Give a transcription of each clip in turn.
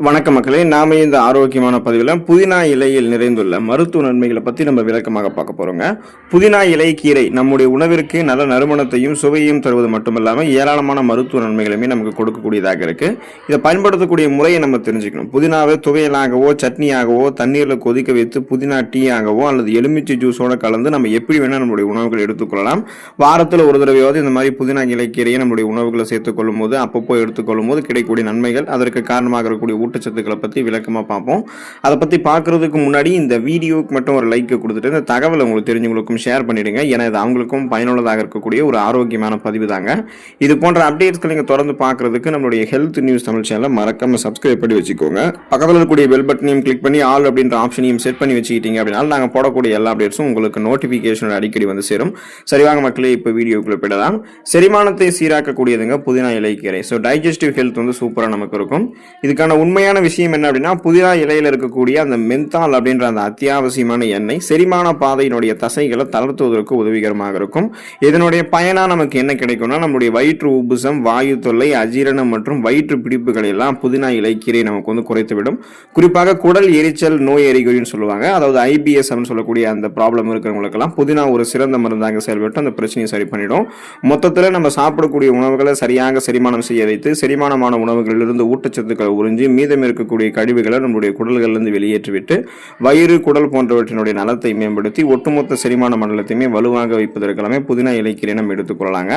வணக்க மக்களே, நாம இந்த ஆரோக்கியமான பதிவில் புதினா இலையில் நிறைந்துள்ள மருத்துவ நன்மைகளை பற்றி நம்ம விளக்கமாக பார்க்க போகிறோங்க. புதினா இலை கீரை நம்முடைய உணவிற்கு நல்ல நறுமணத்தையும் சுவையும் தருவது மட்டுமில்லாமல் ஏராளமான மருத்துவ நன்மைகளுமே நமக்கு கொடுக்கக்கூடியதாக இருக்குது. இதை பயன்படுத்தக்கூடிய முறையை நம்ம தெரிஞ்சுக்கணும். புதினாவை துவையலாகவோ சட்னியாகவோ தண்ணீரில் கொதிக்க வைத்து புதினா டீ ஆகவோ அல்லது எலுமிச்சை ஜூஸோடு கலந்து நம்ம எப்படி வேணால் நம்முடைய உணவுகள் எடுத்துக்கொள்ளலாம். வாரத்தில் ஒரு தடவையாவது இந்த மாதிரி புதினா இலை கீரையை நம்முடைய உணவுகளை சேர்த்துக்கொள்ளும் போது அப்பப்போ எடுத்துக்கொள்ளும் போது கிடைக்கக்கூடிய நன்மைகள், அதற்கு காரணமாக இருக்கக்கூடிய ஊட்டச்சத்துக்களை பற்றி விளக்கமாக பார்ப்போம். அதை பற்றி பார்க்குறதுக்கு முன்னாடி இந்த வீடியோக்கு மட்டும் ஒரு லைக் கொடுத்துட்டு இந்த தகவலை உங்களுக்கு தெரிஞ்சவங்களுக்கும் ஷேர் பண்ணிடுங்க. ஏன்னா இது அவங்களுக்கும் பயனுள்ளதாக இருக்கக்கூடிய ஒரு ஆரோக்கியமான பதிவு தாங்க. இது போன்ற அப்டேட்ஸ்களை நீங்கள் தொடர்ந்து பார்க்குறதுக்கு நம்மளுடைய ஹெல்த் நியூஸ் தமிழ் சேனலை மறக்காமல் சப்ஸ்கிரைப் பண்ணி வச்சுக்கோங்க. பக்கத்தில் இருக்கக்கூடிய பெல் பட்டனையும் கிளிக் பண்ணி ஆல் அப்படின்ற ஆப்ஷனையும் செட் பண்ணி வச்சுக்கிட்டீங்க அப்படின்னா நாங்கள் போடக்கூடிய எல்லா அப்டேட்ஸும் உங்களுக்கு நோட்டிஃபிகேஷன் அடிக்கடி வந்து சேரும். சரிவாங்க மக்களே, இப்போ வீடியோக்குள்ளே போயிடலாம். செரிமானத்தை சீராக்கக்கூடியதுங்க புதினா இலைக்கீரை. ஸோ டைஜஸ்டிவ் ஹெல்த் வந்து சூப்பராக நமக்கு இருக்கும். இதுக்கான உண்மையான விஷயம் என்ன அப்படின்னா, புதினா இலையில் இருக்கக்கூடிய அந்த மென்தால் அப்படின்ற அந்த அத்தியாவசியமான எண்ணெய் செரிமான பாதையினுடைய தசைகளை தளர்த்துவதற்கு உதவிகரமாக இருக்கும். இதனுடைய பயனா நமக்கு என்ன கிடைக்கும்னா, நம்முடைய வயிற்று உப்புசம், வாயு தொல்லை, அஜீரணம் மற்றும் வயிற்று பிடிப்புகள் எல்லாம் புதினா இலைக்கீரை நமக்கு வந்து குறைத்துவிடும். குறிப்பாக குடல் எரிச்சல் நோய் அறிகுறின்னு சொல்லுவாங்க, அதாவது IBS சொல்லக்கூடிய அந்த ப்ராப்ளம் இருக்கிறவங்களுக்கெல்லாம் புதினா ஒரு சிறந்த மருந்தாக செயல்பட்டு அந்த பிரச்சனையை சரி பண்ணிடும். மொத்தத்தில் நம்ம சாப்பிடக்கூடிய உணவுகளை சரியாக செரிமானம் செய்ய வைத்து செரிமானமான உணவுகளிலிருந்து ஊட்டச்சத்துக்களை உறிஞ்சி மீதம் இருக்கக்கூடிய கழிவுகளை நம்முடைய குடல்களிலிருந்து வெளியேற்றிவிட்டு வயிறு குடல் போன்றவற்றினுடைய நலத்தை மேம்படுத்தி ஒட்டுமொத்த செரிமான மண்டலத்தையுமே வலுவாக வைப்பதற்கெல்லாமே புதினா இலைக்கீரை நம்ம எடுத்துக்கொள்ளலாங்க.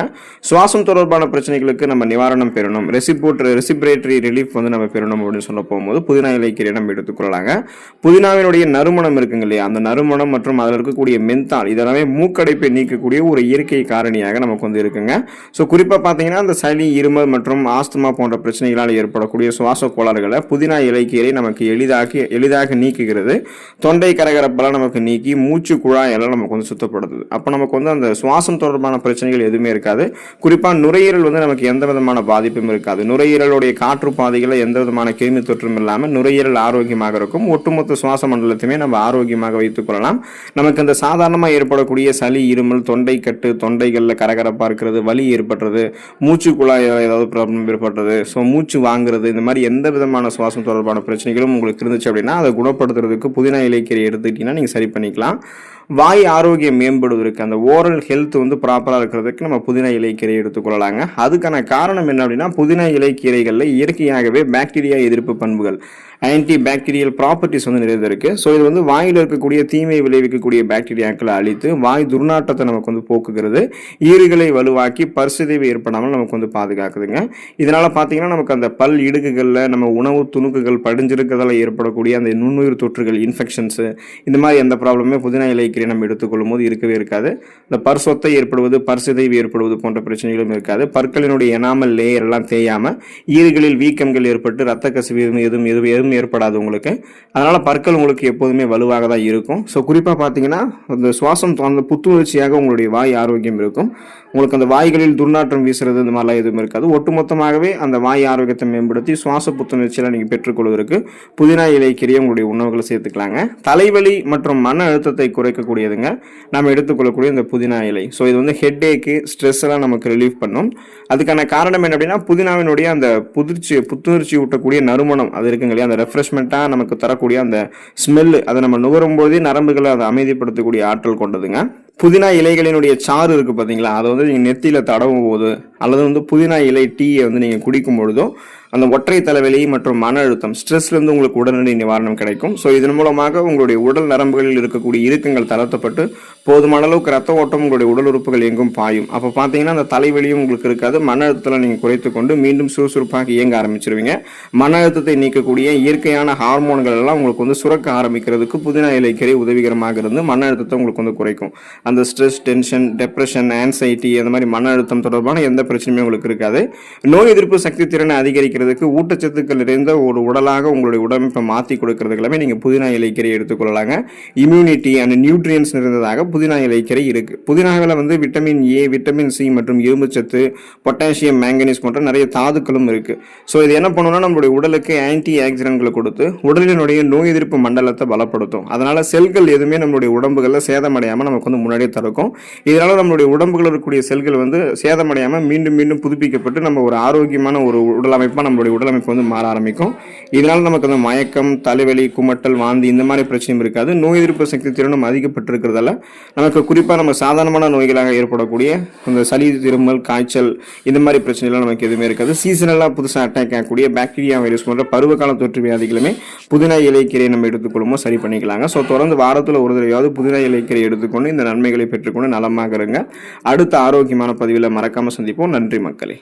சுவாசம் தொடர்பான பிரச்சனைகளுக்கு நம்ம நிவாரணம் பெறணும், ரெசிபிரேட்டரி ரிலீஃப் வந்து நம்ம பெறணும் அப்படின்னு சொல்ல போகும்போது புதினா இலைக்கீரை நம்ம எடுத்துக்கொள்ளலாங்க. புதினாவினுடைய நறுமணம் இருக்குங்க இல்லையா, அந்த நறுமணம் மற்றும் அதில் இருக்கக்கூடிய மென்தால் இதெல்லாமே மூக்கடைப்பை நீக்கக்கூடிய ஒரு இயற்கை காரணியாக நமக்கு வந்து இருக்குங்க. ஸோ குறிப்பாக பார்த்தீங்கன்னா அந்த சளி, இருமல் மற்றும் ஆஸ்துமா போன்ற பிரச்சனைகளால் ஏற்படக்கூடிய சுவாச கோளாறுகளை புதினா இலைக்கீரை நமக்கு எளிதாக நீக்குகிறது. தொண்டை கரகரப்பெல்லாம் நமக்கு நீக்கி மூச்சு குழாயெல்லாம் நமக்கு வந்து சுத்தப்படுது. அப்போ நமக்கு வந்து அந்த சுவாசம் தொடர்பான பிரச்சனைகள் எதுவுமே இருக்காது. குறிப்பாக நுரையீரல் வந்து நமக்கு எந்த விதமான பாதிப்பும் இருக்காது. நுரையீரலுடைய காற்று பாதைகளில் எந்த விதமான கிருமி தொற்றும் இல்லாமல் நுரையீரல் ஆரோக்கியமாக இருக்கும். ஒட்டுமொத்த சுவாச மண்டலத்தையுமே நம்ம ஆரோக்கியமாக வைத்துக் கொள்ளலாம். நமக்கு அந்த சாதாரணமாக ஏற்படக்கூடிய சளி, இருமல், தொண்டை கட்டு, தொண்டைகளில் கரகரப்பாக இருக்கிறது, வலி ஏற்படுறது, மூச்சு குழாயில் ஏதாவது ப்ராப்ளம் ஏற்படுறது, ஸோ மூச்சு வாங்குறது, இந்த மாதிரி எந்த விதமான சுவாசம் தொடர்பான பிரச்சனைகளும் உங்களுக்கு இருந்துச்சு அப்படின்னா அதை குணப்படுத்துறதுக்கு புதினா இலைக்கீரை எடுத்துக்கிட்டீங்கன்னா நீங்கள் சரி பண்ணிக்கலாம். வாய் ஆரோக்கியம் மேம்படுவதற்கு, அந்த ஓரல் ஹெல்த் வந்து ப்ராப்பராக இருக்கிறதுக்கு நம்ம புதினா இலைக்கீரை எடுத்துக்கொள்ளலாங்க. அதுக்கான காரணம் என்ன அப்படின்னா, புதினா இலைக்கீரைகளில் இயற்கையாகவே பாக்டீரியா எதிர்ப்பு பண்புகள், ஆன்டி பாக்டீரியல் ப்ராப்பர்ட்டிஸ் வந்து நிறைந்திருக்கு. ஸோ இது வந்து வாயில் இருக்கக்கூடிய தீமை விளைவிக்கக்கூடிய பாக்டீரியாக்களை அழித்து வாய் துர்நாற்றத்தை நமக்கு வந்து போக்குகிறது. ஈறுகளை வலுவாக்கி பற்சிதைவு ஏற்படாமல் நமக்கு வந்து பாதுகாக்குதுங்க. இதனால் பார்த்தீங்கன்னா நமக்கு அந்த பல் இடுக்குகளில் நம்ம உணவு துணுக்குகள் படிஞ்சிருக்கிறதால ஏற்படக்கூடிய அந்த நுண்ணுயிர் தொற்றுகள், இன்ஃபெக்ஷன்ஸு, இந்த மாதிரி எந்த ப்ராப்ளமே புதினா இலைக்கீரை நம்ம எடுத்துக்கொள்ளும் போது இருக்கவே இருக்காது. இந்த பற்சொத்தை ஏற்படுவது, பற்சிதைவு ஏற்படுவது போன்ற பிரச்சனைகளும் இருக்காது. பற்களினுடைய எனாமல் லேயர் எல்லாம் தேயாமல் ஈறுகளில் வீக்கங்கள் ஏற்பட்டு ரத்த கசிவு எதுவும் ஏற்படாது உங்களுக்கு. அதனால பற்கள் உங்களுக்கு எப்போதுமே வலுவாக தான் இருக்கும். ஸோ குறிப்பாக பார்த்தீங்கன்னா அந்த சுவாசம் அந்த புத்துணர்ச்சியாக உங்களுடைய வாய் ஆரோக்கியம் இருக்கும். உங்களுக்கு அந்த வாய்களில் துர்நாற்றம் வீசுறது இந்த மாதிரிலாம் எதுவும் இருக்காது. ஒட்டுமொத்தமாகவே அந்த வாய் ஆரோக்கியத்தை மேம்படுத்தி சுவாச புத்துணர்ச்சியெல்லாம் நீங்கள் பெற்றுக்கொள்வதற்கு புதினா இலைக்கீரையை உங்களுடைய உணவுகளை சேர்த்துக்கலாங்க. தலைவலி மற்றும் மன அழுத்தத்தை குறைக்கக்கூடியதுங்க நம்ம எடுத்துக்கொள்ளக்கூடிய இந்த புதினா இலை. ஸோ இது வந்து ஹெட்ஏக்கு, ஸ்ட்ரெஸ் எல்லாம் நமக்கு ரிலீஃப் பண்ணும். அதுக்கான காரணம் என்ன அப்படின்னா, புதினாவினுடைய அந்த புத்துணர்ச்சி ஊட்டக்கூடிய நறுமணம் அது இருக்குங்க இல்லையா, அந்த ரெஃப்ரெஷ்மெண்ட்டாக நமக்கு தரக்கூடிய அந்த ஸ்மெல்லு, அதை நம்ம நுகரும் போதே நரம்புகளை அதை அமைதிப்படுத்தக்கூடிய ஆற்றல் கொண்டதுங்க. புதினா இலைகளினுடைய சாறு இருக்கு பார்த்தீங்களா, அதை வந்து நீங்கள் நெத்தியில் தடவும் போது அல்லது வந்து புதினா இலை டீயை வந்து நீங்கள் குடிக்கும் பொழுதோ அந்த ஒற்றை தலைவலி மற்றும் மன அழுத்தம், ஸ்ட்ரெஸ்லேருந்து உங்களுக்கு உடனடி நிவாரணம் கிடைக்கும். ஸோ இதன் மூலமாக உங்களுடைய உடல் நரம்புகளில் இருக்கக்கூடிய இறுக்கங்கள் தளர்த்தப்பட்டு போதுமான அளவுக்கு ரத்த ஓட்டம் உங்களுடைய உடல் உறுப்புகள் எங்கும் பாயும். அப்போ பார்த்தீங்கன்னா அந்த தலைவலியும் உங்களுக்கு இருக்காது. மன அழுத்தத்தை நீங்கள் குறைத்து கொண்டு மீண்டும் சுறுசுறுப்பாக இயங்க ஆரம்பிச்சிருவீங்க. மன அழுத்தத்தை நீக்கக்கூடிய இயற்கையான ஹார்மோன்கள் எல்லாம் உங்களுக்கு வந்து சுரக்க ஆரம்பிக்கிறதுக்கு புதினா இலைக்கீரை உதவிகரமாக இருந்து மன அழுத்தத்தை உங்களுக்கு வந்து குறைக்கும். அந்த ஸ்ட்ரெஸ், டென்ஷன், டிப்ரெஷன், ஆன்சைட்டி, அந்த மாதிரி மன அழுத்தம் தொடர்பான எந்த பிரச்சனையுமே உங்களுக்கு இருக்காது. நோய் எதிர்ப்பு சக்தி திறனை அதிகரிக்கிறது, ஊட்டச்சத்துக்கள் நிறைந்த ஒரு உடலாக உங்களுடைய உடம்பை மாற்றி கொடுக்கறதுக்கு எல்லாமே நீங்கள் புதினா இலைக்கீரை எடுத்துக்கொள்ளலாங்க. இம்யூனிட்டி அண்ட் நியூட்ரியன்ஸ் நிறைந்ததாக புதினா இலைக்கீரை இருக்குது. புதினாவில் வந்து விட்டமின் ஏ, விட்டமின் சி மற்றும் இரும்புச்சத்து, பொட்டாசியம், மேங்கனீஸ் போன்ற நிறைய தாதுக்களும் இருக்குது. ஸோ இது என்ன பண்ணுன்னா நம்மளுடைய உடலுக்கு ஆன்டி ஆக்சிடென்ட்களை கொடுத்து உடலினுடைய நோய் எதிர்ப்பு மண்டலத்தை பலப்படுத்தும். அதனால் செல்கள் எதுவுமே நம்மளுடைய உடம்புகளில் சேதமடையாமல் நமக்கு வந்து முன்னாடியே தடுக்கும். இதனால் நம்மளுடைய உடம்புகளில் இருக்கக்கூடிய செல்கள் வந்து சேதமடையாமல் மீண்டும் மீண்டும் புதுப்பிக்கப்பட்டு நம்ம ஒரு ஆரோக்கியமான ஒரு உடலமைப்பாக நம்மளுடைய உடலமைப்பு வந்து மாற ஆரம்பிக்கும். இதனால் நமக்கு வந்து மயக்கம், தலைவலி, குமட்டல், வாந்தி இந்த மாதிரி பிரச்சனையும் இருக்காது. நோய் எதிர்ப்பு சக்தி திறனும் அதிகப்பட்டிருக்கிறதால நமக்கு குறிப்பாக நம்ம சாதாரணமான நோய்களாக ஏற்படக்கூடிய இந்த சளி, இருமல், காய்ச்சல் இந்த மாதிரி பிரச்சனைலாம் நமக்கு எதுவுமே இருக்காது. சீசனலாக புதுசாக அட்டாக் ஆகக்கூடிய பாக்டீரியா, வைரஸ் போன்ற பருவகால தொற்று வியாதிகளுமே புதினா இலைக்கீரை நம்ம எடுத்துக்கொள்ளுமோ சரி பண்ணிக்கலாங்க. ஸோ தொடர்ந்து வாரத்தில் ஒரு தடவையாவது புதினா இலைக்கீரை எடுத்துக்கொண்டு இந்த நன்மைகளை பெற்றுக்கொண்டு நலமாக இருங்க. அடுத்த ஆரோக்கியமான பதிவில் மறக்காமல் சந்திப்போம். நன்றி மக்களே.